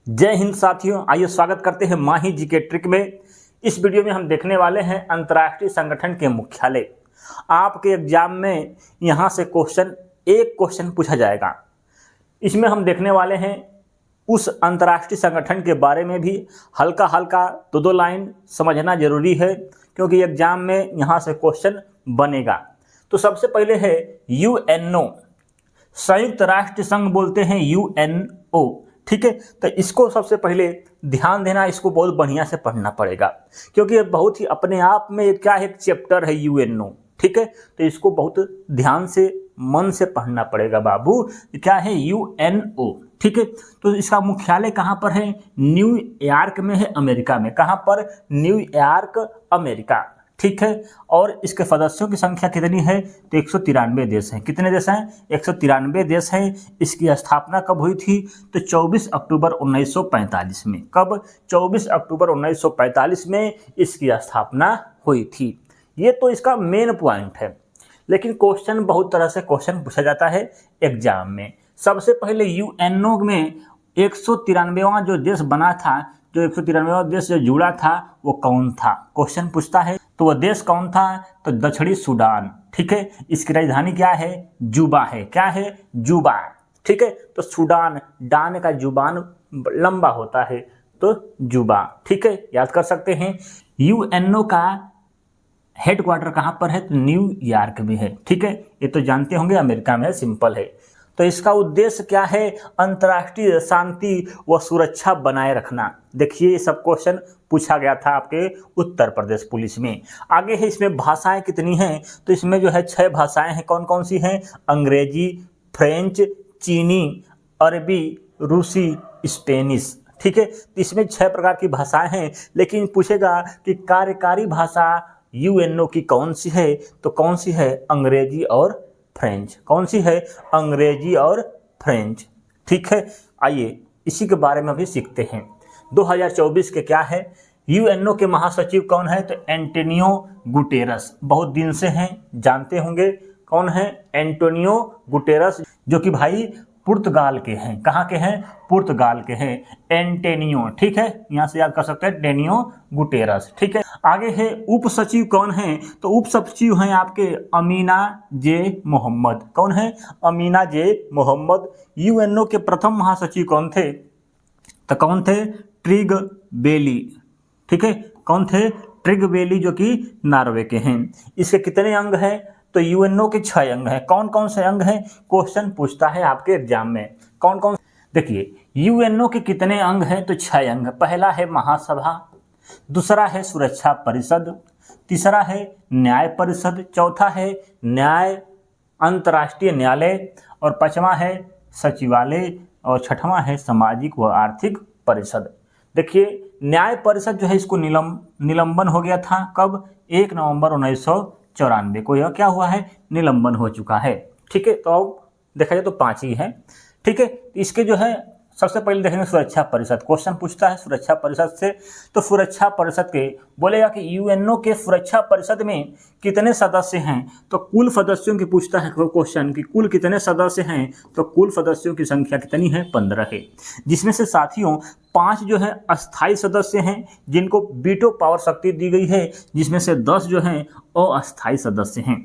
जय हिंद साथियों, आइए स्वागत करते हैं माही जी के ट्रिक में। इस वीडियो में हम देखने वाले हैं अंतर्राष्ट्रीय संगठन के मुख्यालय। आपके एग्जाम में यहाँ से एक क्वेश्चन पूछा जाएगा। इसमें हम देखने वाले हैं उस अंतर्राष्ट्रीय संगठन के बारे में भी हल्का हल्का दो लाइन समझना जरूरी है, क्योंकि एग्जाम में यहाँ से क्वेश्चन बनेगा। तो सबसे पहले है यूएनओ, संयुक्त राष्ट्र संघ बोलते हैं यूएनओ। ठीक है, तो इसको सबसे पहले ध्यान देना, इसको बहुत बढ़िया से पढ़ना पड़ेगा, क्योंकि ये बहुत ही अपने आप में क्या एक चैप्टर है यूएनओ। ठीक है, तो इसको बहुत ध्यान से मन से पढ़ना पड़ेगा बाबू। क्या है यूएनओ? ठीक है, तो इसका मुख्यालय कहाँ पर है? न्यूयॉर्क में है, अमेरिका में। कहाँ पर? New York, America. ठीक है, और इसके सदस्यों की संख्या कितनी है? तो 193 देश हैं। कितने देश हैं? 193 देश हैं। इसकी स्थापना कब हुई थी? तो 24 अक्टूबर 1945 में। कब? 24 अक्टूबर 1945 में इसकी स्थापना हुई थी। ये तो इसका मेन पॉइंट है, लेकिन क्वेश्चन बहुत तरह से क्वेश्चन पूछा जाता है एग्जाम में। सबसे पहले यूएनओ में 193वां जो देश बना था, जो 193वां देश जो जुड़ा था, वो कौन था? क्वेश्चन पूछता है। तो वह देश कौन था? तो दक्षिणी सूडान। ठीक है, इसकी राजधानी क्या है? जुबा है। क्या है? जुबा। ठीक है, तो सूडान, डान का जुबान लंबा होता है, तो जुबा। ठीक है, याद कर सकते हैं। यूएनओ का हेडक्वार्टर कहाँ पर है? तो न्यूयॉर्क में है। ठीक है, ये तो जानते होंगे, अमेरिका में है, सिंपल है। तो इसका उद्देश्य क्या है? अंतर्राष्ट्रीय शांति व सुरक्षा बनाए रखना। देखिए, ये सब क्वेश्चन पूछा गया था आपके उत्तर प्रदेश पुलिस में। आगे है, इसमें भाषाएं कितनी हैं? तो इसमें जो है 6 भाषाएं हैं। कौन कौन सी हैं? अंग्रेजी, फ्रेंच, चीनी, अरबी, रूसी, स्पेनिश। ठीक है, तो इसमें 6 प्रकार की भाषाएं हैं। लेकिन पूछेगा कि कार्यकारी भाषा यूएनओ की कौन सी है? तो कौन सी है? अंग्रेजी और फ्रेंच। कौन सी है? अंग्रेजी और फ्रेंच। ठीक है, आइए इसी के बारे में भी सीखते हैं। 2024 के क्या है? यूएनओ के महासचिव कौन है? तो एंटोनियो गुटेरस। बहुत दिन से हैं, जानते होंगे कौन है? एंटोनियो गुटेरस, जो कि भाई पुर्तगाल के हैं। कहाँ के हैं? पुर्तगाल के हैं। एंटोनियो। ठीक है, यहाँ से याद कर सकते हैं, एंटोनियो गुटेरस। ठीक है, आगे है उप सचिव कौन है? तो उप सचिव हैं आपके अमीना जे मोहम्मद। कौन है? अमीना जे मोहम्मद। यूएनओ के प्रथम महासचिव कौन थे? तो कौन थे? ट्रिग बेली। ठीक है, कौन थे? ट्रिग बेली, जो कि नॉर्वे के हैं। इसके कितने अंग हैं? तो यूएनओ के 6 अंग हैं। कौन कौन से अंग हैं? क्वेश्चन पूछता है आपके एग्जाम में। कौन कौन? देखिए, यूएनओ के कितने अंग हैं? तो 6 अंग। पहला है महासभा, दूसरा है सुरक्षा परिषद, तीसरा है न्याय परिषद, चौथा है न्याय अंतर्राष्ट्रीय न्यायालय, और 5वां है सचिवालय, और 6वां है सामाजिक व आर्थिक परिषद। देखिए, न्याय परिषद जो है, इसको निलंबन हो गया था। कब? 1 नवंबर 1994 को यह क्या हुआ है? निलंबन हो चुका है। ठीक है, तो अब देखा जाए तो 5 ही है। ठीक है, इसके जो है सबसे पहले देखेंगे सुरक्षा परिषद। क्वेश्चन पूछता है सुरक्षा परिषद से। तो सुरक्षा परिषद के बोलेगा कि यूएनओ के सुरक्षा परिषद में कितने सदस्य हैं? तो कुल सदस्यों की पूछता है क्वेश्चन कि कुल कितने सदस्य हैं? तो कुल सदस्यों की संख्या कितनी है? 15 है, जिसमें से साथियों 5 जो है अस्थायी सदस्य हैं, जिनको वीटो पावर शक्ति दी गई है, जिसमें से 10 जो हैं अस्थायी सदस्य हैं।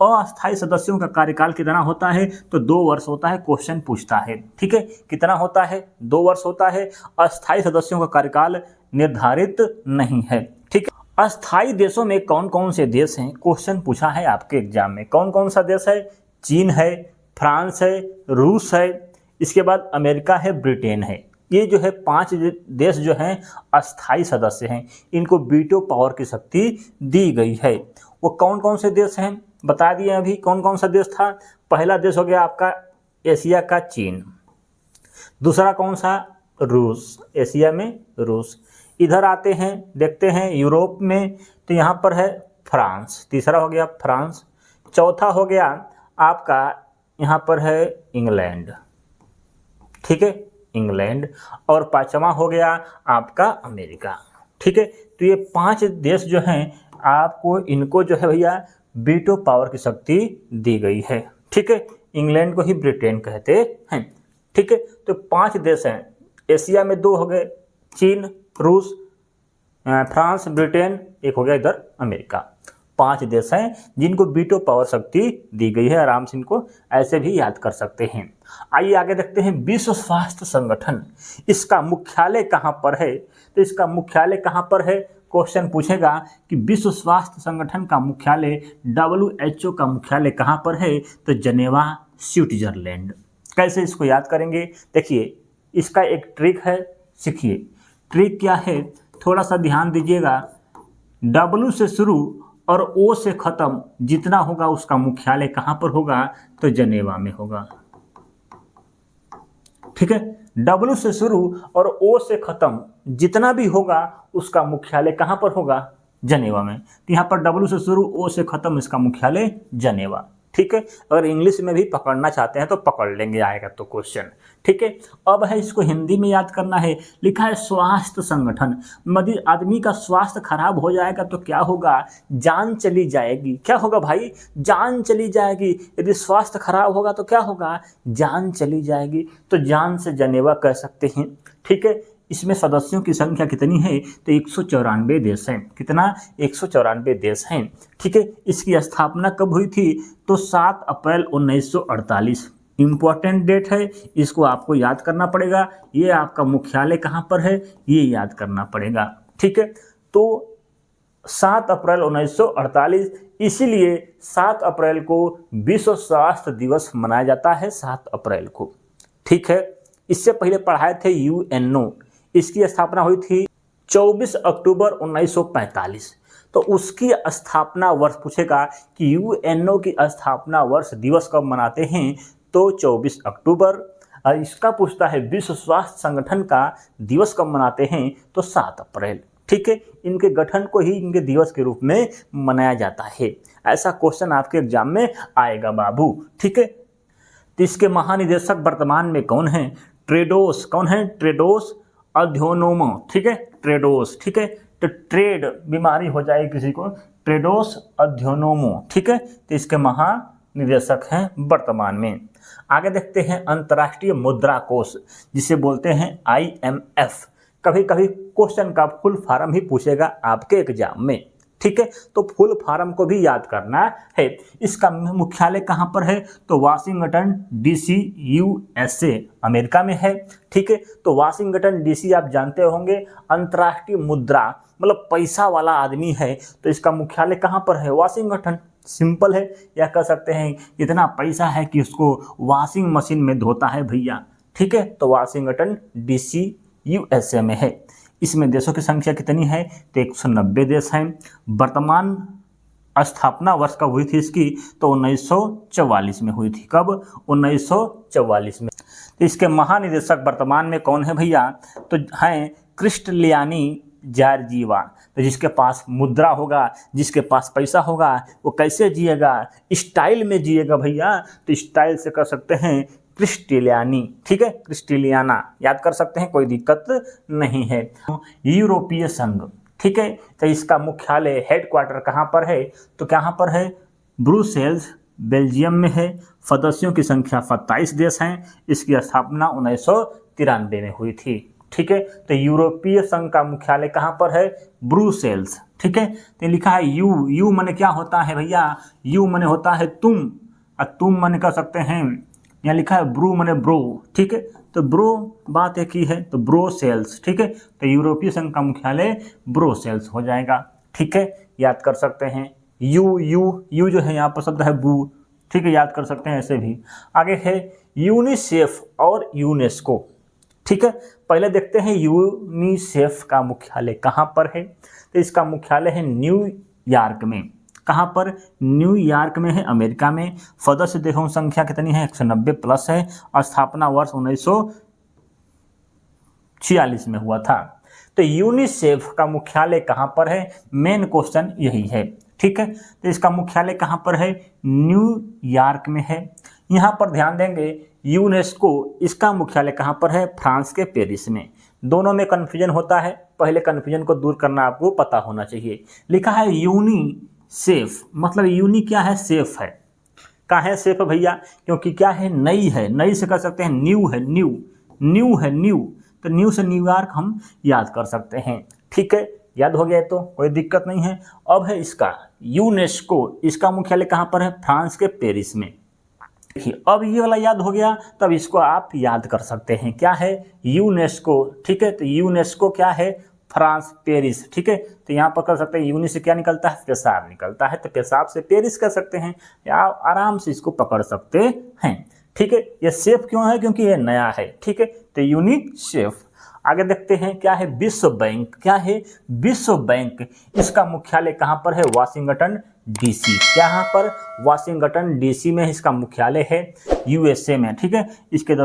अस्थायी सदस्यों का कार्यकाल कितना होता है? तो 2 वर्ष होता है। क्वेश्चन पूछता है। ठीक है, कितना होता है? 2 वर्ष होता है। अस्थायी सदस्यों का कार्यकाल निर्धारित नहीं है। ठीक है, अस्थायी देशों में कौन कौन से देश हैं? क्वेश्चन पूछा है आपके एग्जाम में। कौन कौन सा देश है? चीन है, फ्रांस है, रूस है, इसके बाद अमेरिका है, ब्रिटेन है। ये जो है 5 देश जो हैं अस्थायी सदस्य हैं, इनको वीटो पावर की शक्ति दी गई है। वो कौन कौन से देश हैं बता दिए अभी। कौन कौन सा देश था? पहला देश हो गया आपका एशिया का चीन, दूसरा कौन सा? रूस, एशिया में रूस। इधर आते हैं, देखते हैं यूरोप में, तो यहाँ पर है फ्रांस। तीसरा हो गया फ्रांस, चौथा हो गया आपका यहाँ पर है इंग्लैंड। ठीक है, इंग्लैंड, और 5वां हो गया आपका अमेरिका। ठीक है, तो ये 5 देश जो हैं आपको, इनको जो है भैया वीटो पावर की शक्ति दी गई है। ठीक है, इंग्लैंड को ही ब्रिटेन कहते हैं। ठीक है, तो 5 देश हैं एशिया में 2 हो गए, चीन, रूस, फ्रांस, ब्रिटेन, एक हो गया इधर अमेरिका। 5 देश हैं जिनको वीटो पावर शक्ति दी गई है। आराम से इनको ऐसे भी याद कर सकते हैं। आइए आगे देखते हैं विश्व स्वास्थ्य संगठन, इसका मुख्यालय कहाँ पर है? तो इसका मुख्यालय कहाँ पर है? क्वेश्चन पूछेगा कि विश्व स्वास्थ्य संगठन का मुख्यालय WHO का मुख्यालय कहाँ पर है? तो जेनेवा, स्विट्जरलैंड। कैसे इसको याद करेंगे? देखिए इसका एक ट्रिक है, सीखिए। ट्रिक क्या है? थोड़ा सा ध्यान दीजिएगा। W से शुरू और O से खत्म जितना होगा उसका मुख्यालय कहाँ पर होगा? तो जेनेवा में होगा। ठीक है, W से शुरू और O से खत्म जितना भी होगा उसका मुख्यालय कहाँ पर होगा? जेनेवा में। तो यहाँ पर W से शुरू, O से खत्म, इसका मुख्यालय जेनेवा। ठीक है, अगर इंग्लिश में भी पकड़ना चाहते हैं तो पकड़ लेंगे, आएगा तो क्वेश्चन। ठीक है, अब है इसको हिंदी में याद करना है। लिखा है स्वास्थ्य संगठन। यदि आदमी का स्वास्थ्य खराब हो जाएगा तो क्या होगा? जान चली जाएगी। क्या होगा भाई? जान चली जाएगी। यदि स्वास्थ्य खराब होगा तो क्या होगा? जान चली जाएगी। तो जान से जेनेवा कह सकते हैं। ठीक है, इसमें सदस्यों की संख्या कितनी है? तो 194 देश हैं। कितना? 194 देश हैं। ठीक है, इसकी स्थापना कब हुई थी? तो 7 अप्रैल 1948। इम्पॉर्टेंट डेट है, इसको आपको याद करना पड़ेगा। ये आपका मुख्यालय कहाँ पर है, ये याद करना पड़ेगा। ठीक है, तो 7 अप्रैल 1948, इसीलिए 7 अप्रैल को विश्व स्वास्थ्य दिवस मनाया जाता है। 7 अप्रैल को। ठीक है, इससे पहले पढ़ाए थे UNO, इसकी स्थापना हुई थी 24 अक्टूबर 1945। तो उसकी स्थापना वर्ष पूछेगा कि UNO की स्थापना वर्ष दिवस कब मनाते हैं? तो 24 अक्टूबर। और इसका पूछता है विश्व स्वास्थ्य संगठन का दिवस कब मनाते हैं? तो 7 अप्रैल। ठीक है, इनके गठन को ही इनके दिवस के रूप में मनाया जाता है। ऐसा क्वेश्चन आपके एग्जाम में आएगा बाबू। ठीक है, तो इसके महानिदेशक वर्तमान में कौन है? ट्रेडोस। कौन है? ट्रेडोस अध्योनोमो। ठीक है, ट्रेडोस। ठीक है, तो ट्रेड बीमारी हो जाए किसी को, ट्रेडोस अध्योनोमो। ठीक है, तो इसके महानिदेशक हैं वर्तमान में। आगे देखते हैं अंतर्राष्ट्रीय मुद्रा कोष, जिसे बोलते हैं IMF। कभी कभी क्वेश्चन का फुल फॉर्म ही पूछेगा आपके एग्जाम में। ठीक है, तो फुल फॉर्म को भी याद करना है। इसका मुख्यालय कहाँ पर है? तो वाशिंगटन DC USA अमेरिका में है। ठीक है, तो वाशिंगटन DC आप जानते होंगे अंतर्राष्ट्रीय मुद्रा मतलब पैसा वाला आदमी है, तो इसका मुख्यालय कहाँ पर है? वाशिंगटन। सिंपल है, या कह सकते हैं इतना पैसा है कि उसको वॉशिंग मशीन में धोता है भैया। ठीक है, तो वाशिंगटन DC USA में है। इसमें देशों की संख्या कितनी है? तो 190 देश हैं। वर्तमान स्थापना वर्ष कब हुई थी इसकी? तो 1944 में हुई थी। कब? 1944 में। तो इसके महानिदेशक वर्तमान में कौन है भैया? तो हैं क्रिस्टलियानी जॉर्जिवा। तो जिसके पास मुद्रा होगा, जिसके पास पैसा होगा, वो कैसे जिएगा? स्टाइल में जिएगा भैया। तो स्टाइल से कर सकते हैं क्रिस्टिलियानी। ठीक है, क्रिस्टिलियाना याद कर सकते हैं, कोई दिक्कत नहीं है। यूरोपीय संघ। ठीक है, तो इसका मुख्यालय हेडक्वार्टर कहाँ पर है? तो कहाँ पर है? ब्रुसेल्स बेल्जियम में है। सदस्यों की संख्या 27 देश हैं। इसकी स्थापना 1993 में हुई थी। ठीक है, तो यूरोपीय संघ का मुख्यालय कहाँ पर है? ब्रुसेल्स। ठीक है, तो लिखा है यू माने क्या होता है भैया? यू माने होता है तुम, और तुम माने कह सकते हैं, यहाँ लिखा है ब्रू माने ब्रो। ठीक है, तो ब्रो बात एक ही है, तो ब्रोसेल्स। ठीक है, तो यूरोपीय संघ का मुख्यालय ब्रोसेल्स हो जाएगा। ठीक है, याद कर सकते हैं। यू जो है यहाँ पर शब्द है बू। ठीक है, याद कर सकते हैं ऐसे भी। आगे है यूनिसेफ और यूनेस्को। ठीक है, पहले देखते हैं यूनिसेफ का मुख्यालय कहाँ पर है? तो इसका मुख्यालय है न्यूयॉर्क में। कहाँ पर? न्यूयॉर्क में है, अमेरिका में। सदस्य देशों की संख्या कितनी है? 190 प्लस है। स्थापना वर्ष 1946 में हुआ था। तो यूनिसेफ का मुख्यालय कहाँ पर है? मेन क्वेश्चन यही है। ठीक है, तो इसका मुख्यालय कहाँ पर है? न्यूयॉर्क में है। यहाँ पर ध्यान देंगे यूनेस्को, इसका मुख्यालय कहाँ पर है? फ्रांस के पेरिस में। दोनों में कन्फ्यूजन होता है, पहले कन्फ्यूजन को दूर करना आपको पता होना चाहिए। लिखा है यूनिसेफ, मतलब यूनि क्या है? सेफ है। कहाँ है सेफ भैया? क्योंकि क्या है? नई है। नई से कह सकते हैं न्यू है, न्यू है न्यू। तो न्यू से न्यूयॉर्क हम याद कर सकते हैं। ठीक है, याद हो गया तो कोई दिक्कत नहीं है। अब है इसका यूनेस्को, इसका मुख्यालय कहाँ पर है? फ्रांस के पेरिस में। देखिए अब ये वाला याद हो गया, तब इसको आप याद कर सकते हैं, क्या है? यूनेस्को। ठीक है, तो यूनेस्को क्या है? France, Paris. ठीक है, तो यहाँ पर कर सकते हैं यूनि से क्या निकलता है? पेशाब निकलता है, तो पेशाब से पेरिस कर सकते हैं, या आराम से इसको पकड़ सकते हैं। ठीक है, ये सेफ क्यों है? क्योंकि ये नया है। ठीक है, तो यूनिसेफ। आगे देखते हैं क्या है? विश्व बैंक। क्या है? विश्व बैंक। इसका मुख्यालय कहाँ पर है? Washington DC. यहाँ पर वाशिंगटन डीसी में इसका मुख्यालय है, यूएसए में। ठीक है, इसके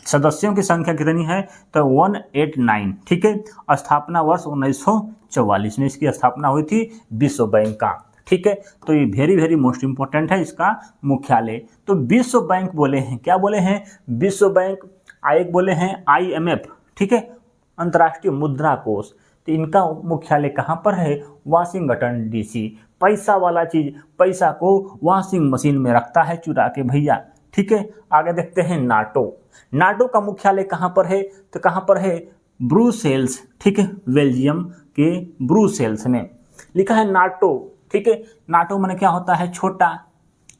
सदस्यों की संख्या कितनी है? तो 189। ठीक है, स्थापना वर्ष 1944 में इसकी स्थापना हुई थी विश्व बैंक का। ठीक है, तो ये वेरी मोस्ट इंपॉर्टेंट है इसका मुख्यालय। तो विश्व बैंक बोले हैं, क्या बोले हैं? विश्व बैंक। एक बोले हैं IMF। ठीक है, अंतर्राष्ट्रीय मुद्रा कोष। तो इनका मुख्यालय कहाँ पर है? Washington DC. पैसा वाला चीज, पैसा को वॉशिंग मशीन में रखता है चुरा के भैया। ठीक है, आगे देखते हैं नाटो। नाटो का मुख्यालय कहाँ पर है? तो कहाँ पर है? ब्रुसेल्स। ठीक है, बेल्जियम के ब्रुसेल्स में लिखा है नाटो। ठीक है, नाटो माने क्या होता है? छोटा।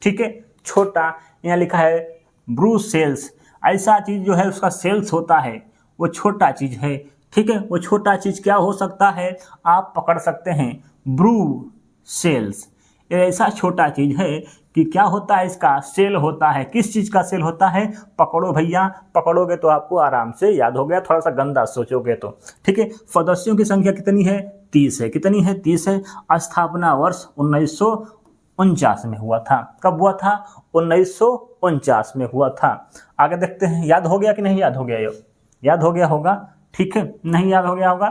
ठीक है, छोटा। यहाँ लिखा है ब्रुसेल्स। ऐसा चीज जो है उसका सेल्स होता है, वो छोटा चीज है। ठीक है, वो छोटा चीज क्या हो सकता है? आप पकड़ सकते हैं, ब्रुसेल्स। ये ऐसा छोटा चीज है कि क्या होता है? इसका सेल होता है। किस चीज का सेल होता है? पकड़ो भैया, पकड़ोगे तो आपको आराम से याद हो गया, थोड़ा सा गंदा सोचोगे तो। ठीक है, सदस्यों की संख्या कितनी है? 30 है। कितनी है? 30 है। स्थापना वर्ष 1949 में हुआ था। कब हुआ था? 1949 में हुआ था। आगे देखते हैं, याद हो गया कि नहीं याद हो गया? ये याद हो गया होगा। ठीक है, नहीं याद हो गया होगा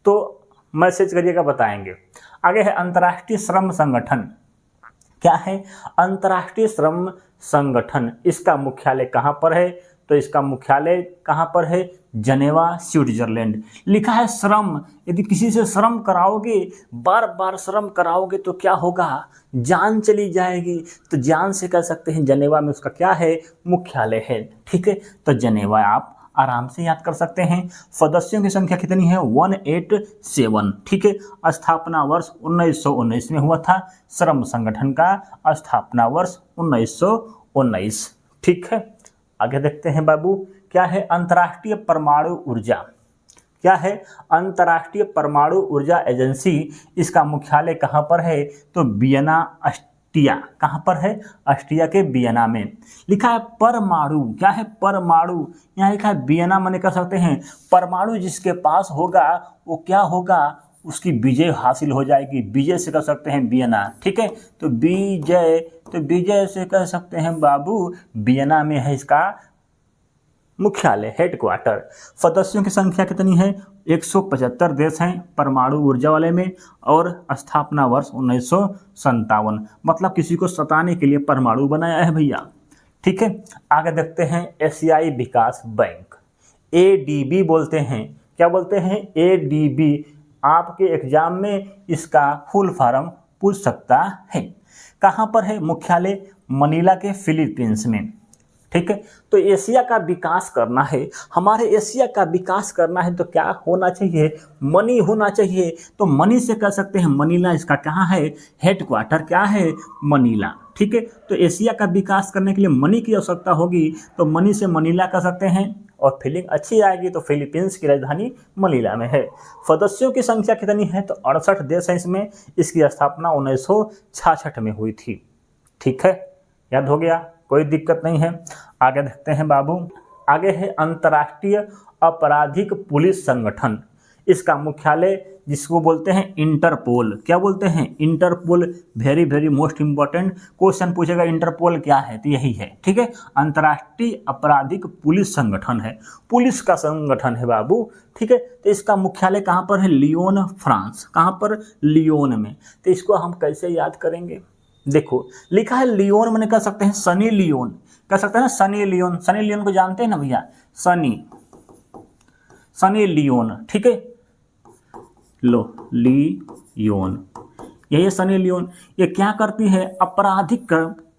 तो मैसेज करिएगा, बताएंगे। आगे है अंतर्राष्ट्रीय श्रम संगठन। क्या है? अंतर्राष्ट्रीय श्रम संगठन। इसका मुख्यालय कहाँ पर है? तो इसका मुख्यालय कहाँ पर है? जनेवा, स्विट्जरलैंड। लिखा है श्रम। यदि किसी से श्रम कराओगे, बार बार श्रम कराओगे तो क्या होगा? जान चली जाएगी। तो जान से कह सकते हैं जनेवा में उसका क्या है? मुख्यालय है। ठीक है, तो जनेवा आप आराम से याद कर सकते हैं। सदस्यों की संख्या कितनी है? 187। ठीक है, स्थापना वर्ष 1919 में हुआ था। श्रम संगठन का स्थापना वर्ष 1919। ठीक है, आगे देखते हैं बाबू, क्या है? अंतर्राष्ट्रीय परमाणु ऊर्जा। क्या है? अंतर्राष्ट्रीय परमाणु ऊर्जा एजेंसी। इसका मुख्यालय कहाँ पर है? तो वियना, ऑस्ट्रिया। कहाँ पर है? ऑस्ट्रिया के वियना में। लिखा है परमाणु। क्या है? परमाणु। यहाँ लिखा है वियना, माने कह सकते हैं परमाणु जिसके पास होगा वो क्या होगा? उसकी विजय हासिल हो जाएगी। विजय से कह सकते हैं वियना। ठीक है, तो विजय, तो विजय से कह सकते हैं बाबू वियना में है इसका मुख्यालय, हेडक्वार्टर। सदस्यों की संख्या कितनी है? 175 देश हैं परमाणु ऊर्जा वाले में, और स्थापना वर्ष 1957। मतलब किसी को सताने के लिए परमाणु बनाया है भैया। ठीक है, आगे देखते हैं एशियाई विकास बैंक, ADB बोलते हैं। क्या बोलते हैं? ADB। आपके एग्जाम में इसका फुल फॉर्म पूछ सकता है। कहाँ पर है मुख्यालय? मनीला के फिलीपींस में। ठीक है, तो एशिया का विकास करना है, हमारे एशिया का विकास करना है तो क्या होना चाहिए? मनी होना चाहिए। तो मनी से कह सकते हैं मनीला इसका कहाँ है? हेडक्वार्टर क्या है? मनीला। ठीक है, तो एशिया का विकास करने के लिए मनी की आवश्यकता होगी, तो मनी से मनीला कह सकते हैं, और फीलिंग अच्छी आएगी तो फिलीपींस की राजधानी मनीला में है। सदस्यों की संख्या कितनी है? तो 68 देश हैं इसमें। इसकी स्थापना 1966 में हुई थी। ठीक है, याद हो गया, कोई दिक्कत नहीं है। आगे देखते हैं बाबू, आगे है अंतर्राष्ट्रीय आपराधिक पुलिस संगठन। इसका मुख्यालय जिसको बोलते हैं इंटरपोल। क्या बोलते हैं? Interpol. Very most important question पूछेगा, इंटरपोल क्या है? तो यही है। ठीक है, अंतर्राष्ट्रीय आपराधिक पुलिस संगठन है, पुलिस का संगठन है बाबू। ठीक है, तो इसका मुख्यालय कहाँ पर है? Lyon, France. कहाँ पर? लियोन में। तो इसको हम कैसे याद करेंगे? देखो लिखा है लियोन, मैंने कह सकते हैं सनी लियोन, कह सकते हैं ना सनी लियोन। सनी लियोन को जानते हैं ना भैया? Sunny Leone. ठीक है, लो लियोन। यही है सनी लियोन। ये क्या करती है? आपराधिक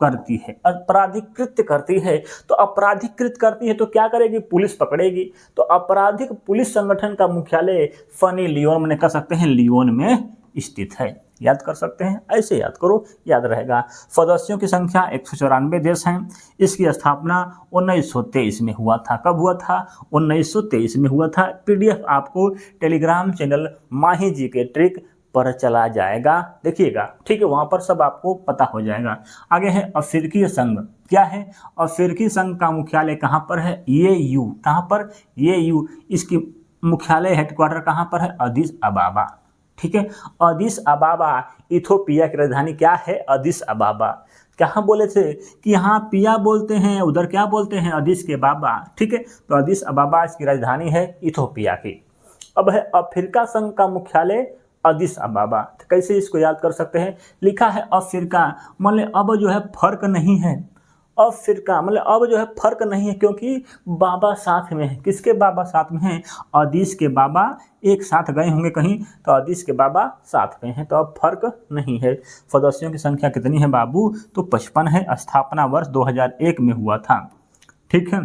करती है, आपराधिक कृत्य करती है। तो आपराधिक कृत्य करती है तो क्या करेगी? पुलिस पकड़ेगी। तो आपराधिक पुलिस संगठन का मुख्यालय फनी लियोन मैंने कह सकते हैं लियोन में स्थित है। याद कर सकते हैं, ऐसे याद करो, याद रहेगा। सदस्यों की संख्या 194 देश हैं। इसकी स्थापना 1923 में हुआ था। कब हुआ था? 1923 में हुआ था। पीडीएफ आपको टेलीग्राम चैनल माही जी के ट्रिक पर चला जाएगा, देखिएगा, ठीक है, वहाँ पर सब आपको पता हो जाएगा। आगे है अफ्रीकी संघ। क्या है? अफ्रीकी संघ का मुख्यालय कहाँ पर है? AU। कहाँ पर? AU। इसकी मुख्यालय हेडक्वार्टर कहाँ पर है? अदिस अबाबा। ठीक है, अदिस अबाबा इथोपिया की राजधानी क्या है? अदिस अबाबा। कहाँ बोले थे कि यहाँ पिया बोलते हैं, उधर क्या बोलते हैं? अदिस के बाबा। ठीक है, तो अदिस अबाबा इसकी राजधानी है इथोपिया की। अब है अफ्रीका संघ का मुख्यालय अदिस अबाबा। तो कैसे इसको याद कर सकते हैं? लिखा है अफ्रीका, मतलब अब जो है फर्क नहीं है। अफ्रीका मतलब अब जो है फर्क नहीं है, क्योंकि बाबा साथ में है। किसके बाबा साथ में हैं? अदीस के बाबा एक साथ गए होंगे कहीं, तो अदीस के बाबा साथ में हैं, तो अब फर्क नहीं है। सदस्यों की संख्या कितनी है बाबू? तो 55 है। स्थापना वर्ष 2001 में हुआ था। ठीक है,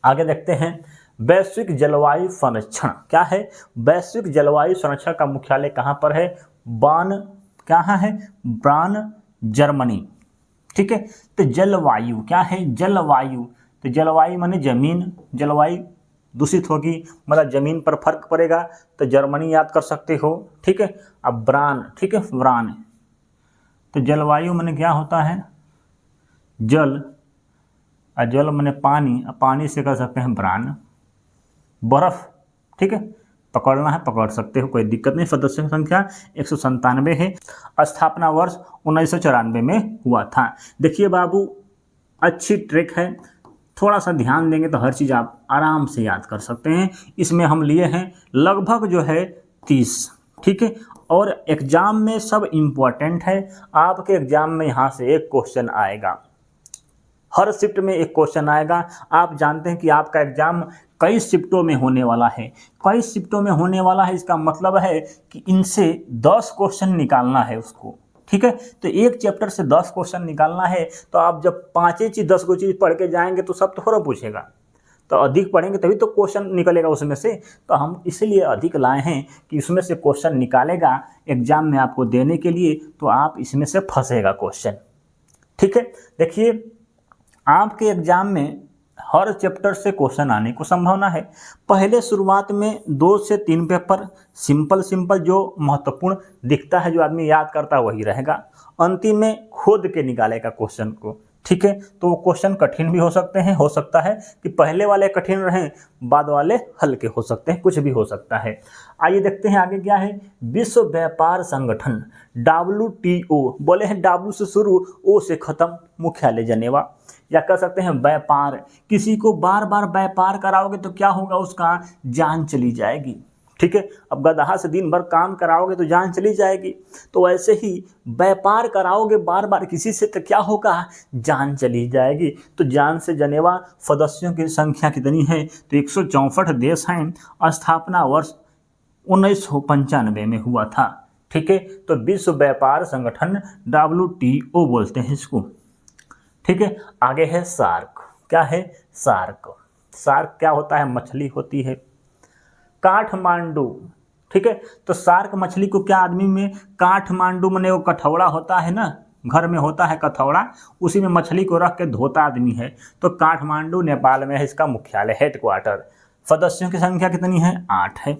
आगे देखते हैं वैश्विक जलवायु संरक्षण। क्या है? वैश्विक जलवायु संरक्षण का मुख्यालय कहाँ पर है? कहाँ है? Bran, Germany. ठीक है, तो जलवायु क्या है? जलवायु, तो जलवायु माने जमीन, जलवायु दूषित होगी मतलब जमीन पर फर्क पड़ेगा, तो जर्मनी याद कर सकते हो। ठीक है, अब ब्रान, ठीक है, ब्रान, तो जलवायु माने क्या होता है? जल, और जल माने पानी, पानी से कर सकते हैं ब्रान। बर्फ, ठीक है, पकड़ना है पकड़ सकते हो, कोई दिक्कत नहीं। सदस्यों की संख्या 197 है। स्थापना वर्ष 1994 में हुआ था। देखिए बाबू, अच्छी ट्रिक है, थोड़ा सा ध्यान देंगे तो हर चीज़ आप आराम से याद कर सकते हैं। इसमें हम लिए हैं लगभग जो है 30। ठीक है, और एग्जाम में सब इम्पोर्टेंट है। आपके एग्जाम में यहाँ से एक क्वेश्चन आएगा, हर शिफ्ट में एक क्वेश्चन आएगा। आप जानते हैं कि आपका एग्जाम कई शिफ्टों में होने वाला है, कई शिफ्टों में होने वाला है। इसका मतलब है कि इनसे 10 क्वेश्चन निकालना है उसको। ठीक है, तो एक चैप्टर से 10 क्वेश्चन निकालना है, तो आप जब 5 चीज़ 10 को चीज़ पढ़ के जाएंगे तो सब थोड़ा पूछेगा, तो अधिक पढ़ेंगे तभी तो क्वेश्चन निकलेगा उसमें से। तो हम इसलिए अधिक लाए हैं कि उसमें से क्वेश्चन निकालेगा एग्जाम में आपको देने के लिए, तो आप इसमें से फंसेगा क्वेश्चन। ठीक है, देखिए आपके एग्जाम में हर चैप्टर से क्वेश्चन आने को संभावना है। पहले शुरुआत में 2 से 3 पेपर सिंपल जो महत्वपूर्ण दिखता है, जो आदमी याद करता है वही रहेगा। अंतिम में खोद के निकालेगा क्वेश्चन को। ठीक है, तो वो क्वेश्चन कठिन भी हो सकते हैं, हो सकता है कि पहले वाले कठिन रहें, बाद वाले हल्के हो सकते हैं, कुछ भी हो सकता है। आइए देखते हैं आगे क्या है। विश्व व्यापार संगठन WTO, बोले हैं W से शुरू, O से खत्म, मुख्यालय जनेवा। या कह सकते हैं व्यापार, किसी को बार बार व्यापार कराओगे तो क्या होगा? उसका जान चली जाएगी। ठीक है, अब गधा से दिन भर काम कराओगे तो जान चली जाएगी, तो ऐसे ही व्यापार कराओगे बार बार किसी से तो क्या होगा? जान चली जाएगी। तो जान से जनेवा। सदस्यों की संख्या कितनी है? तो 164 देश हैं। स्थापना वर्ष 1995 में हुआ था। ठीक है, तो विश्व व्यापार संगठन WTO बोलते हैं इसको। ठीक है, आगे है सार्क। क्या है? सार्क। सार्क क्या होता है? मछली होती है। काठमांडू, ठीक है, तो सार्क मछली को क्या आदमी में काठमांडू माने वो कठौड़ा होता है ना, घर में होता है कठौड़ा, उसी में मछली को रख के धोता आदमी है। तो काठमांडू नेपाल में है इसका मुख्यालय, हेडक्वार्टर। सदस्यों की संख्या कितनी है? 8 है।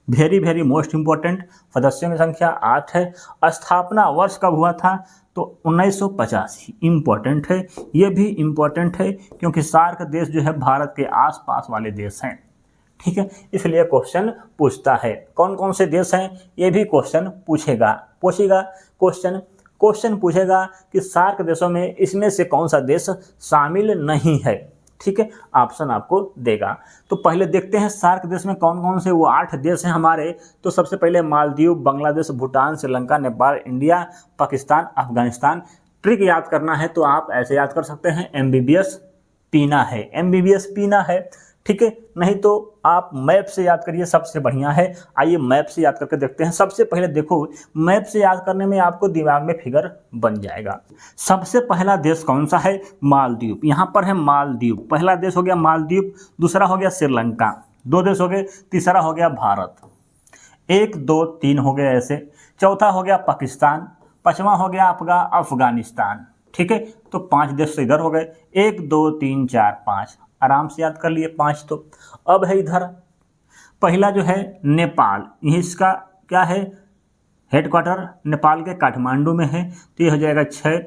वेरी मोस्ट इम्पोर्टेंट, सदस्यों की संख्या 8 है। स्थापना वर्ष कब हुआ था? तो 1985। इम्पोर्टेंट है, ये भी इम्पोर्टेंट है क्योंकि सार्क देश जो है भारत के आसपास वाले देश हैं। ठीक है, इसलिए क्वेश्चन पूछता है कौन कौन से देश हैं, ये भी क्वेश्चन पूछेगा क्वेश्चन पूछेगा कि सार्क देशों में इसमें से कौन सा देश शामिल नहीं है। ठीक है, ऑप्शन आपको देगा। तो पहले देखते हैं सार्क देश में कौन कौन से, वो 8 देश हैं हमारे। तो सबसे पहले मालदीव, बांग्लादेश, भूटान, श्रीलंका, नेपाल, इंडिया, पाकिस्तान, अफगानिस्तान। ट्रिक याद करना है तो आप ऐसे याद कर सकते हैं, MBBS पीना है, MBBS पीना है। ठीक है, नहीं तो आप मैप से याद करिए, सबसे बढ़िया है। आइए मैप से याद करके देखते हैं। सबसे पहले देखो, मैप से याद करने में आपको दिमाग में फिगर बन जाएगा। सबसे पहला देश कौन सा है? मालदीव। यहाँ पर है मालदीव, पहला देश हो गया मालदीव, दूसरा हो गया श्रीलंका, 2 देश हो गए, तीसरा हो गया भारत, 1 2 3 हो गया ऐसे, चौथा हो गया पाकिस्तान, पांचवा हो गया आपका अफगानिस्तान, ठीक है। तो 5 देश तो इधर हो गए, 1 2 3 4 5, आराम से याद कर लिए 5। तो अब है इधर पहला जो है नेपाल, इसका क्या है? हेडक्वार्टर नेपाल के काठमांडू में है, तो ये हो जाएगा 6।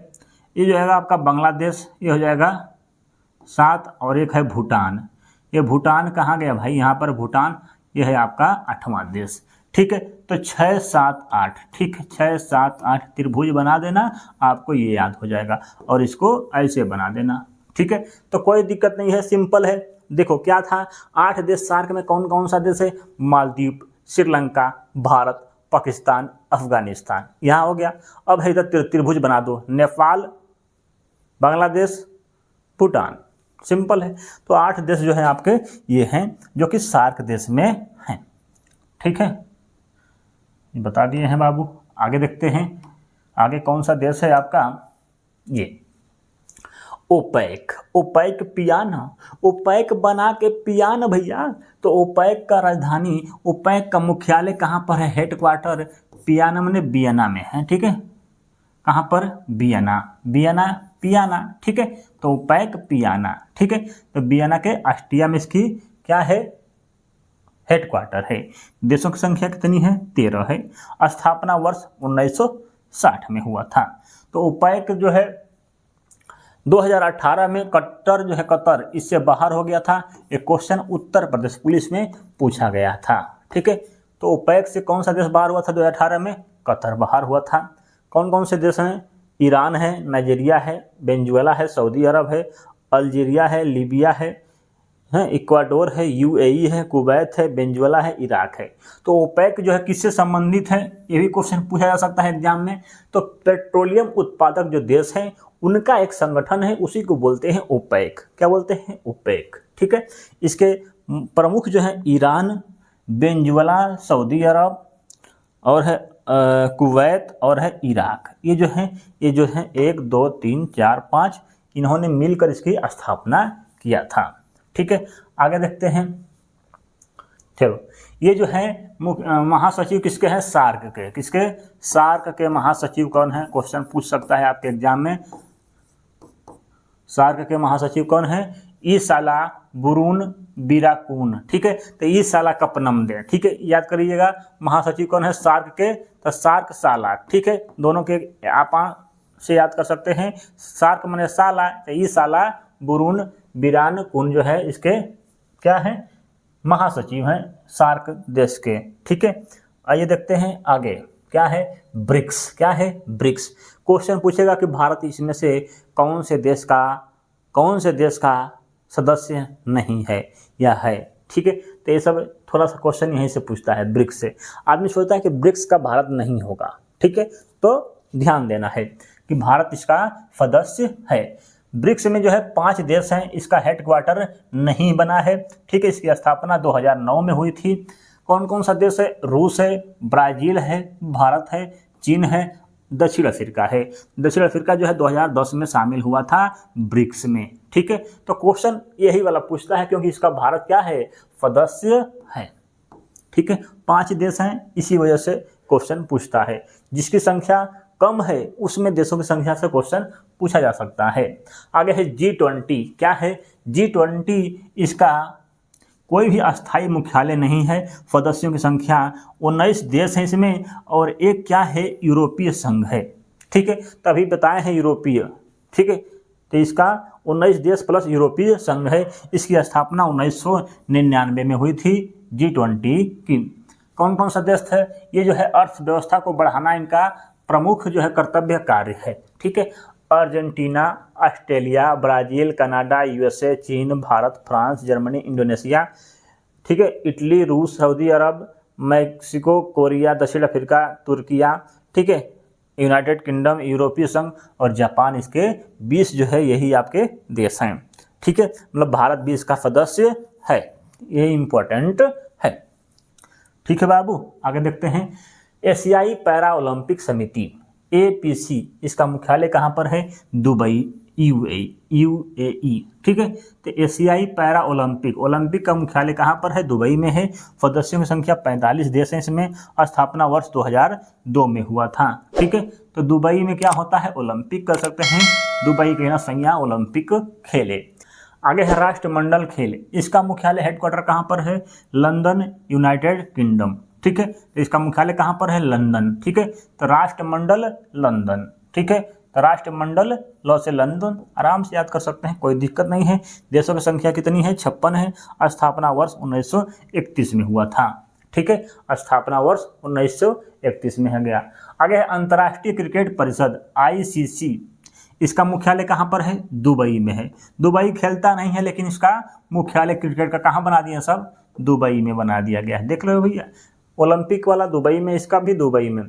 ये जो है आपका बांग्लादेश, ये हो जाएगा 7, और एक है भूटान। ये भूटान कहाँ गया भाई? यहाँ पर भूटान, ये है आपका 8वां देश, ठीक है। तो 6 7 8, ठीक है, 6 7 8 त्रिभुज बना देना, आपको ये याद हो जाएगा, और इसको ऐसे बना देना, ठीक है। तो कोई दिक्कत नहीं है, सिंपल है। देखो क्या था, 8 देश सार्क में कौन कौन सा देश है? मालदीव, श्रीलंका, भारत, पाकिस्तान, अफगानिस्तान, यहाँ हो गया। अब है इधर त्रिभुज बना दो, नेपाल, बांग्लादेश, भूटान, सिंपल है। तो 8 देश जो है आपके ये हैं जो कि सार्क देश में हैं, ठीक है, बता दिए हैं बाबू। आगे देखते हैं, आगे कौन सा देश है आपका? ये ओपेक। ओपेक पियाना, ओपेक बना के पियाना भैया। तो ओपेक का राजधानी, ओपेक का मुख्यालय कहाँ पर है? हेडक्वार्टर पियाना में, वियना में है, ठीक है। कहाँ पर? वियना, वियना पियाना, ठीक है। तो ओपेक पियाना, ठीक है। तो वियना के ऑस्ट्रिया में इसकी क्या है? हेडक्वार्टर है। देशों की संख्या कितनी है? 13 है। स्थापना वर्ष 1960 में हुआ था। तो ओपेक जो है 2018 में कतर जो है, कतर इससे बाहर हो गया था। एक क्वेश्चन उत्तर प्रदेश पुलिस में पूछा गया था, ठीक है। तो ओपेक से कौन सा देश बाहर हुआ था 2018 में? कतर बाहर हुआ था। कौन कौन से देश हैं? ईरान है, नाइजीरिया है, वेनेजुएला है, सऊदी अरब है, अल्जीरिया है, लीबिया है, इक्वाडोर है, यूएई है, कुवैत है, वेनेजुएला है, इराक है। तो ओपेक जो है किससे संबंधित है? ये भी क्वेश्चन पूछा जा सकता है एग्जाम में। तो पेट्रोलियम उत्पादक जो देश हैं उनका एक संगठन है, उसी को बोलते हैं ओपेक। क्या बोलते हैं? ओपेक, ठीक है। इसके प्रमुख जो है ईरान, वेनेजुएला, सऊदी अरब और है कुवैत और है इराक। ये जो है 1 2 3 4 5 इन्होंने मिलकर इसकी स्थापना किया था, ठीक है। आगे देखते हैं। चलो, ये जो है महासचिव किसके हैं? सार्क के। किसके? सार्क के महासचिव कौन है? क्वेश्चन पूछ सकता है आपके एग्जाम में। सार्क के महासचिव कौन है? ईसाला बुरून बिराकून, ठीक है। तो ईसाला कपनमदे, ठीक है, याद करिएगा। महासचिव कौन है सार्क के? तो सार्क साला, ठीक है। दोनों के आप से याद कर सकते हैं। सार्क माने साला, तो ईसाला बुरून बिराकून जो है इसके क्या है? महासचिव हैं सार्क देश के, ठीक है। आइए देखते हैं आगे क्या है? ब्रिक्स। क्या है? ब्रिक्स। क्वेश्चन पूछेगा कि भारत इसमें से कौन से देश का सदस्य नहीं है या है, ठीक है। तो ये सब थोड़ा सा क्वेश्चन यहीं से पूछता है ब्रिक्स से। आदमी सोचता है कि ब्रिक्स का भारत नहीं होगा, ठीक है। तो ध्यान देना है कि भारत इसका सदस्य है। ब्रिक्स में जो है 5 देश हैं, इसका हेडक्वार्टर नहीं बना है, ठीक है। इसकी स्थापना 2009 में हुई थी। कौन कौन सा देश है? रूस है, ब्राज़ील है, भारत है, चीन है, दक्षिण अफ्रीका है। दक्षिण अफ्रीका जो है 2010 में शामिल हुआ था ब्रिक्स में, ठीक है। तो क्वेश्चन यही वाला पूछता है क्योंकि इसका भारत क्या है? सदस्य है, ठीक है। 5 देश हैं, इसी वजह से क्वेश्चन पूछता है। जिसकी संख्या कम है उसमें देशों की संख्या से क्वेश्चन पूछा जा सकता है। आगे है G20। क्या है? G20 इसका कोई भी अस्थायी मुख्यालय नहीं है। सदस्यों की संख्या 19 देश हैं इसमें, और एक क्या है? यूरोपीय संघ है, ठीक है। तभी बताए हैं यूरोपीय, ठीक है। तो इसका 19 देश प्लस यूरोपीय संघ है। इसकी स्थापना 1999 में हुई थी G20 की। कौन कौन सा देश है? ये जो है अर्थव्यवस्था को बढ़ाना इनका प्रमुख जो है कर्तव्य कार्य है, ठीक है। Argentina, Australia, Brazil, Canada, USA, चीन, भारत, फ्रांस, जर्मनी, इंडोनेशिया, ठीक है। इटली, रूस, सऊदी अरब, मैक्सिको, कोरिया, दक्षिण अफ्रीका, तुर्किया, ठीक है। यूनाइटेड किंगडम, यूरोपीय संघ और जापान, इसके 20 जो है यही आपके देश हैं, ठीक है। मतलब भारत भी इसका सदस्य है, ये इम्पोर्टेंट है। ठीक है बाबू, आगे देखते हैं। एशियाई पैरा ओलंपिक समिति APC, इसका मुख्यालय कहाँ पर है? Dubai, UAE। ठीक है, तो एशियाई पैरा ओलंपिक का मुख्यालय कहाँ पर है? दुबई में है। सदस्यों की संख्या 45 देश हैं इसमें। स्थापना वर्ष 2002 में हुआ था। ठीक है, तो दुबई में क्या होता है? ओलंपिक कर सकते हैं, दुबई के ना संज्ञा ओलंपिक खेले। आगे है राष्ट्रमंडल खेल, इसका मुख्यालय हेडक्वार्टर कहाँ पर है? London, United kingdom. ठीक है, तो इसका मुख्यालय कहाँ पर है? लंदन। ठीक है, तो राष्ट्रमंडल लंदन। ठीक है, तो राष्ट्रमंडल लॉ से लंदन आराम से याद कर सकते हैं, कोई दिक्कत नहीं है। देशों की संख्या कितनी है? 56 है। स्थापना वर्ष 1931 में हुआ था। ठीक है, स्थापना वर्ष 1931 में है गया। आगे है अंतर्राष्ट्रीय क्रिकेट परिषद ICC, इसका मुख्यालय कहाँ पर है? दुबई में है। दुबई खेलता नहीं है, लेकिन इसका मुख्यालय क्रिकेट का कहाँ बना दिया? सब दुबई में बना दिया गया है। देख लो भैया, ओलंपिक वाला दुबई में, इसका भी दुबई में।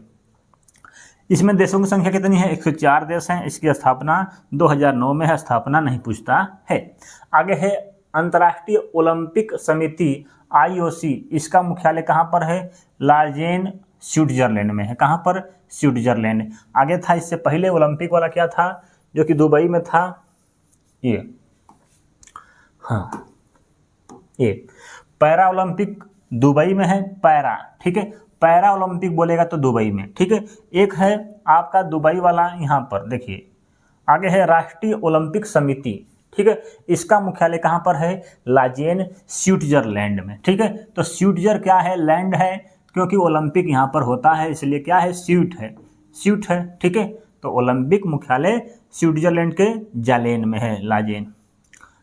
इसमें देशों की संख्या कितनी है? 104 देश हैं। इसकी स्थापना 2009 में है, स्थापना नहीं पूछता है। आगे है अंतर्राष्ट्रीय ओलंपिक समिति IOC, इसका मुख्यालय कहाँ पर है? लाजेन, स्विट्जरलैंड में है। कहाँ पर? स्विट्जरलैंड। आगे था इससे पहले ओलंपिक वाला क्या था जो कि दुबई में था? ये, हाँ, ये पैरा ओलंपिक दुबई में है। पैरा, ठीक है, पैरा ओलंपिक बोलेगा तो दुबई में। ठीक है, एक है आपका दुबई वाला यहाँ पर देखिए। आगे है राष्ट्रीय ओलंपिक समिति। ठीक है, इसका मुख्यालय कहाँ पर है? लाजेन, स्विट्जरलैंड में। ठीक है, तो स्विट्जर क्या है? लैंड है, क्योंकि ओलंपिक यहाँ पर होता है, इसलिए क्या है? स्विट है। ठीक है, तो ओलंपिक मुख्यालय स्विट्जरलैंड के जालेन में है। लाजेन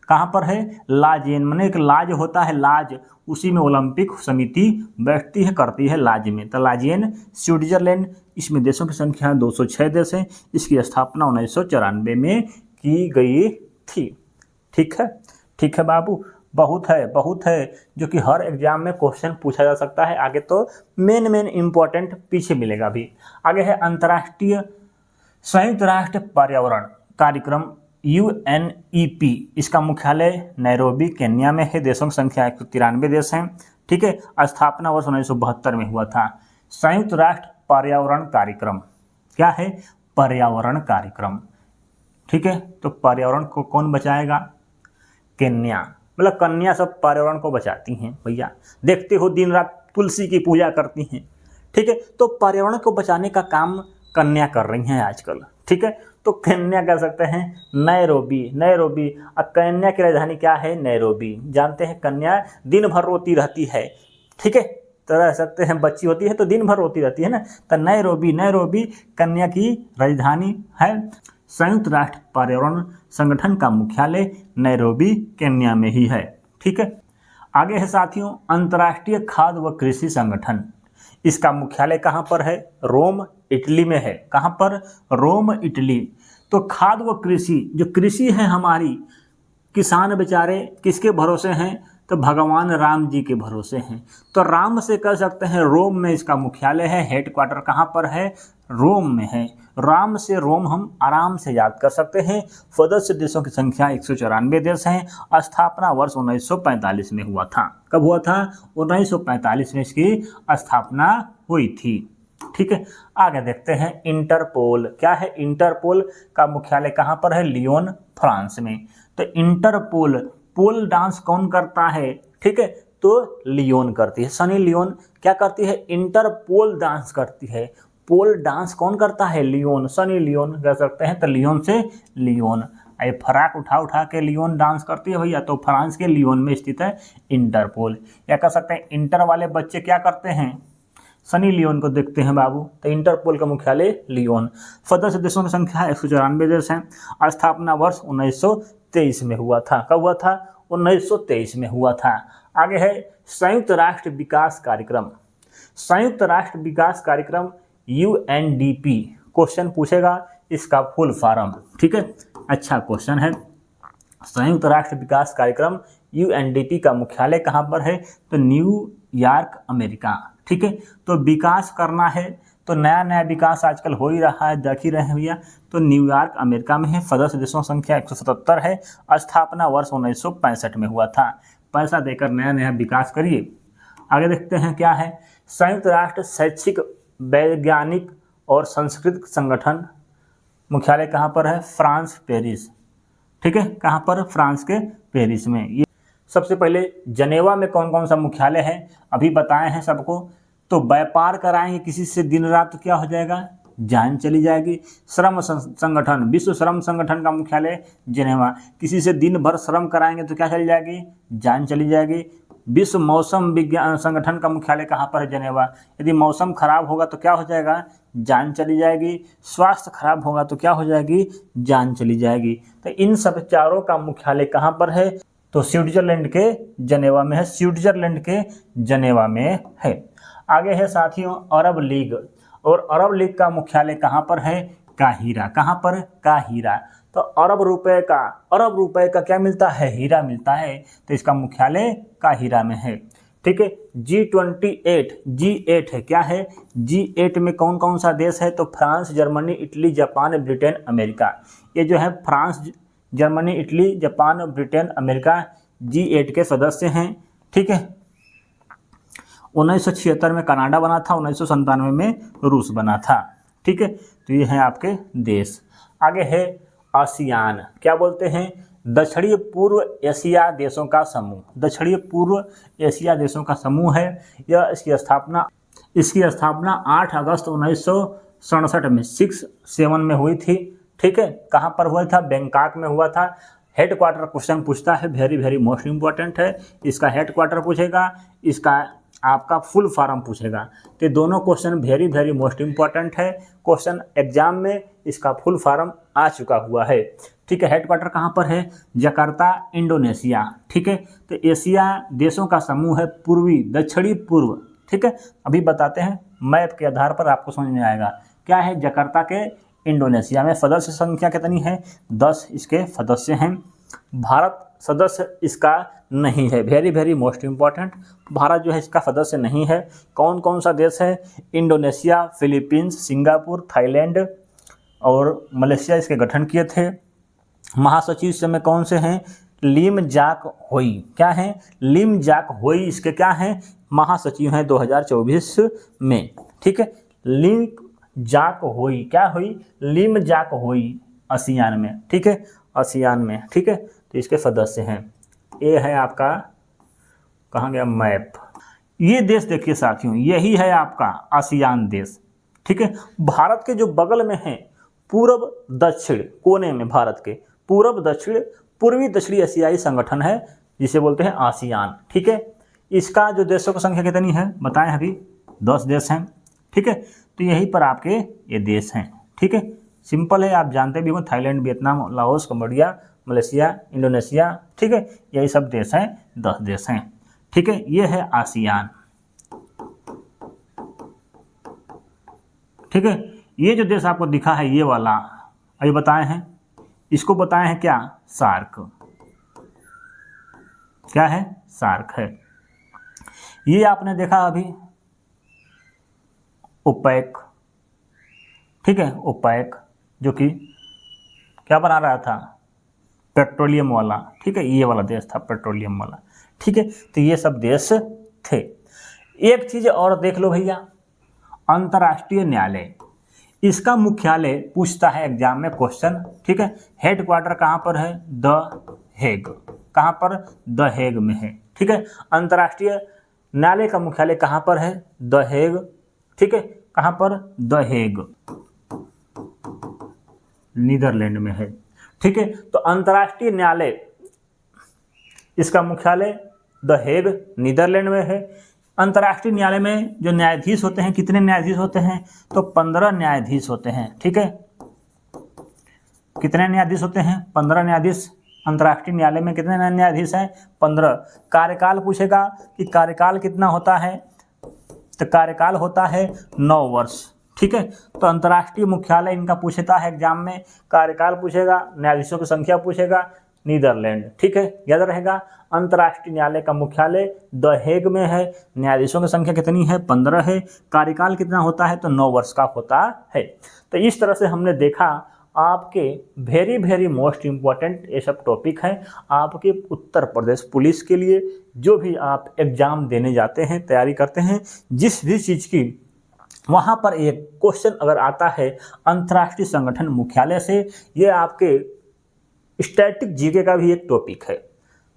कहाँ पर है? लाजेन, माने एक लाज होता है, लाज, उसी में ओलंपिक समिति बैठती है, करती है लाज में। तो लाजेन, स्विट्जरलैंड। इसमें देशों की संख्या 206 देश है। इसकी स्थापना 1994 में की गई थी। ठीक है बाबू, बहुत है जो कि हर एग्जाम में क्वेश्चन पूछा जा सकता है। आगे तो मेन इंपॉर्टेंट पीछे मिलेगा अभी। आगे है अंतर्राष्ट्रीय संयुक्त राष्ट्र पर्यावरण कार्यक्रम UNEP, इसका मुख्यालय नैरोबी, केन्या में है। देशों की संख्या 193 देश हैं। ठीक है, स्थापना वर्ष 1972 में हुआ था। संयुक्त राष्ट्र पर्यावरण कार्यक्रम क्या है? पर्यावरण कार्यक्रम। ठीक है, तो पर्यावरण को कौन बचाएगा? केन्या, मतलब कन्या सब पर्यावरण को बचाती हैं भैया। देखते हो दिन रात तुलसी की पूजा करती हैं। ठीक है, तो पर्यावरण को बचाने का काम कन्या कर रही हैं आजकल। ठीक है, तो कन्या कह सकते हैं नैरोबी। और कन्या की राजधानी क्या है? नैरोबी। जानते हैं कन्या दिन भर रोती रहती है। ठीक है, तो रह सकते हैं बच्ची होती है तो दिन भर रोती रहती है ना, तो नैरोबी कन्या की राजधानी है। संयुक्त राष्ट्र पर्यावरण संगठन का मुख्यालय नैरोबी, केन्या में ही है। ठीक है, आगे है साथियों अंतर्राष्ट्रीय खाद्य व कृषि संगठन, इसका मुख्यालय कहाँ पर है? रोम, इटली में है। कहाँ पर? रोम, इटली। तो खाद्य व कृषि, जो कृषि है हमारी, किसान बेचारे किसके भरोसे हैं? तो भगवान राम जी के भरोसे हैं। तो राम से कह सकते हैं रोम में इसका मुख्यालय है। हेडक्वार्टर कहाँ पर है? रोम में है। राम से रोम हम आराम से याद कर सकते हैं। सदस्य देशों की संख्या 194 देश हैं। स्थापना वर्ष 1945 में हुआ था। कब हुआ था? 1945 में इसकी स्थापना हुई थी। ठीक है, आगे देखते हैं इंटरपोल। क्या है? इंटरपोल का मुख्यालय कहाँ पर है? लियोन, फ्रांस में। तो इंटरपोल, पोल डांस कौन करता है? ठीक है, तो लियोन करती है, सनी लियोन क्या करती है? इंटरपोल डांस करती है। पोल डांस कौन करता है? लियोन, सनी लियोन कह सकते हैं। तो लियोन से लियोन, ये फराक उठा के लियोन डांस करती है भैया, तो फ्रांस के लियोन में स्थित है इंटरपोल। या कह सकते हैं इंटर वाले बच्चे क्या करते हैं? सनी लियोन को देखते हैं बाबू। तो इंटरपोल का मुख्यालय लियोन। सदस्य देशों की संख्या 194 देश हैं। स्थापना वर्ष 1923 में हुआ था। कब हुआ था? 1923 में हुआ था। आगे है संयुक्त राष्ट्र विकास कार्यक्रम। संयुक्त राष्ट्र विकास कार्यक्रम UNDP, क्वेश्चन पूछेगा इसका फुल फॉर्म। ठीक है, अच्छा क्वेश्चन है। संयुक्त राष्ट्र विकास कार्यक्रम UNDP का मुख्यालय कहाँ पर है? तो न्यूयॉर्क, अमेरिका। ठीक है, तो विकास करना है तो नया विकास आजकल हो ही रहा है, देख ही रहे हैं भैया। तो न्यूयॉर्क, अमेरिका में है। सदस्य देशों की संख्या 177 है। स्थापना वर्ष 1965 में हुआ था। पैसा देकर नया नया विकास करिए। आगे देखते हैं क्या है। संयुक्त राष्ट्र शैक्षिक वैज्ञानिक और सांस्कृतिक संगठन मुख्यालय कहाँ पर है? France, Paris. ठीक है, कहाँ पर? फ्रांस के पेरिस में। ये सबसे पहले जनेवा में कौन कौन सा मुख्यालय है अभी बताए हैं सबको। तो व्यापार कराएंगे किसी से दिन रात तो क्या हो जाएगा? जान चली जाएगी। श्रम संगठन, विश्व श्रम संगठन का मुख्यालय जेनेवा, किसी से दिन भर श्रम कराएंगे तो क्या चली जाएगी? जान चली जाएगी। विश्व मौसम विज्ञान संगठन का मुख्यालय कहाँ पर है? जेनेवा। यदि मौसम खराब होगा तो क्या हो जाएगा? जान चली जाएगी। स्वास्थ्य खराब होगा तो क्या हो जाएगी? जान चली जाएगी। तो इन सब चारों का मुख्यालय कहाँ पर है? तो स्विट्जरलैंड के जेनेवा में है। स्विट्जरलैंड के जेनेवा में है। आगे है साथियों अरब लीग, और अरब लीग का मुख्यालय कहाँ पर है? काहिरा। कहाँ पर? काहिरा। तो अरब रुपए का क्या मिलता है? हीरा मिलता है, तो इसका मुख्यालय काहिरा में है। ठीक है। G8 है, क्या है? G8 में कौन कौन सा देश है? तो France, Germany, Italy, Japan, Britain, America. ये जो है France, Germany, Italy, Japan, Britain, America G8 के सदस्य हैं। ठीक है। 1976 में कनाडा बना था, 1997 में रूस बना था। ठीक है, तो ये हैं आपके देश। आगे है आसियान, क्या बोलते हैं? दक्षिणी पूर्व एशिया देशों का समूह। दक्षिणी पूर्व एशिया देशों का समूह है। यह इसकी स्थापना 8 अगस्त 1967 में 67 में हुई थी। ठीक है, कहाँ पर हुआ था? बैंकॉक में हुआ था। हेडक्वार्टर क्वेश्चन पूछता है, वेरी वेरी मोस्ट इंपॉर्टेंट है। इसका हेडक्वार्टर पूछेगा, इसका आपका फुल फॉर्म पूछेगा। तो दोनों question very very most important है। क्वेश्चन एग्जाम में इसका फुल फॉर्म आ चुका हुआ है। ठीक है, हेडक्वार्टर कहाँ पर है? Jakarta, Indonesia. ठीक है, तो एशिया देशों का समूह है, पूर्वी, दक्षिणी पूर्व। ठीक है, अभी बताते हैं, मैप के आधार पर आपको समझ में आएगा। क्या है? जकार्ता के इंडोनेशिया में। सदस्य संख्या कितनी है? 10 इसके सदस्य हैं। भारत सदस्य इसका नहीं है, very very most important. Bharat जो है इसका सदस्य नहीं है। कौन कौन सा देश है? इंडोनेशिया, फिलीपींस, सिंगापुर, थाईलैंड और मलेशिया इसके गठन किए थे। महासचिव इस समय कौन से हैं? लिम जाक होई। क्या है? लिम जाक होई इसके क्या हैं? महासचिव हैं 2024 में। ठीक है, लिम जाक होई, क्या हुई? लिम जाक होई आसियान में। ठीक है, आसियान में। ठीक है, तो इसके सदस्य हैं। ये है आपका, कहाँ गया मैप? ये देश देखिए साथियों, यही है आपका आसियान देश। ठीक है, भारत के जो बगल में है, पूर्व दक्षिण कोने में, भारत के पूर्व दक्षिण पूर्वी दक्षिणी एशियाई संगठन है, जिसे बोलते हैं आसियान। ठीक है, इसका जो देशों की संख्या कितनी है बताएं? अभी 10 देश हैं। ठीक है, तो यहीं पर आपके ये देश हैं। ठीक है, सिंपल है, आप जानते भी हो, Thailand, Vietnam, Laos, Cambodia, Malaysia, Indonesia. ठीक है, यही सब देश हैं, 10 देश हैं। ठीक है, ये है आसियान। ठीक है, ये जो देश आपको दिखा है ये वाला, अभी बताए हैं, इसको बताए हैं क्या? सार्क। क्या है? सार्क है। ये आपने देखा अभी ओपेक। ठीक है, ओपेक जो कि क्या बना रहा था? पेट्रोलियम वाला। ठीक है, ये वाला देश था पेट्रोलियम वाला। ठीक है, तो ये सब देश थे। एक चीज और देख लो भैया, अंतर्राष्ट्रीय न्यायालय, इसका मुख्यालय पूछता है एग्जाम में क्वेश्चन। ठीक है, हेडक्वार्टर कहाँ पर है? The Hague. कहाँ पर? द हेग में है। ठीक है, अंतर्राष्ट्रीय न्यायालय का मुख्यालय कहाँ पर है? The Hague. ठीक है, कहाँ पर? द हेग, नीदरलैंड में है। ठीक है, तो अंतर्राष्ट्रीय न्यायालय इसका मुख्यालय द हेग, नीदरलैंड में है। अंतर्राष्ट्रीय न्यायालय में जो न्यायाधीश होते हैं, कितने न्यायाधीश होते हैं? तो 15 न्यायाधीश होते हैं। ठीक है, कितने न्यायाधीश होते हैं? 15 न्यायाधीश। अंतर्राष्ट्रीय न्यायालय में कितने न्यायाधीश हैं? 15। कार्यकाल पूछेगा कि कार्यकाल कितना होता है, तो कार्यकाल होता है 9 वर्ष। ठीक है, तो अंतर्राष्ट्रीय मुख्यालय इनका पूछता है एग्जाम में, कार्यकाल पूछेगा, न्यायाधीशों की संख्या पूछेगा, नीदरलैंड। ठीक है, याद रहेगा। अंतर्राष्ट्रीय न्यायालय का मुख्यालय द हेग में है। न्यायाधीशों की संख्या कितनी है? 15 है। कार्यकाल कितना होता है? तो 9 वर्ष का होता है। तो इस तरह से हमने देखा आपके वेरी वेरी मोस्ट इम्पॉर्टेंट ये सब टॉपिक हैं आपके उत्तर प्रदेश पुलिस के लिए। जो भी आप एग्ज़ाम देने जाते हैं, तैयारी करते हैं, जिस भी चीज़ की, वहाँ पर एक क्वेश्चन अगर आता है अंतर्राष्ट्रीय संगठन मुख्यालय से, ये आपके स्टैटिक जीके का भी एक टॉपिक है,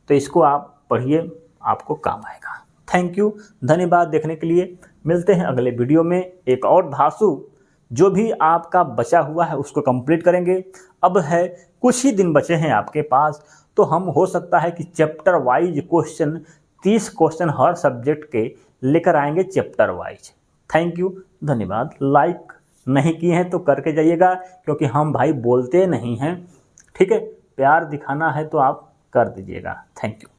तो इसको आप पढ़िए, आपको काम आएगा। थैंक यू, धन्यवाद देखने के लिए। मिलते हैं अगले वीडियो में एक और धांसू जो भी आपका बचा हुआ है उसको कंप्लीट करेंगे। अब है कुछ ही दिन बचे हैं आपके पास, तो हम हो सकता है कि चैप्टर वाइज क्वेश्चन 30 क्वेश्चन हर सब्जेक्ट के लेकर आएंगे चैप्टर वाइज। थैंक यू, धन्यवाद। लाइक नहीं किए हैं तो करके जाइएगा, क्योंकि हम भाई बोलते नहीं हैं, ठीक है। प्यार दिखाना है तो आप कर दीजिएगा। Thank you.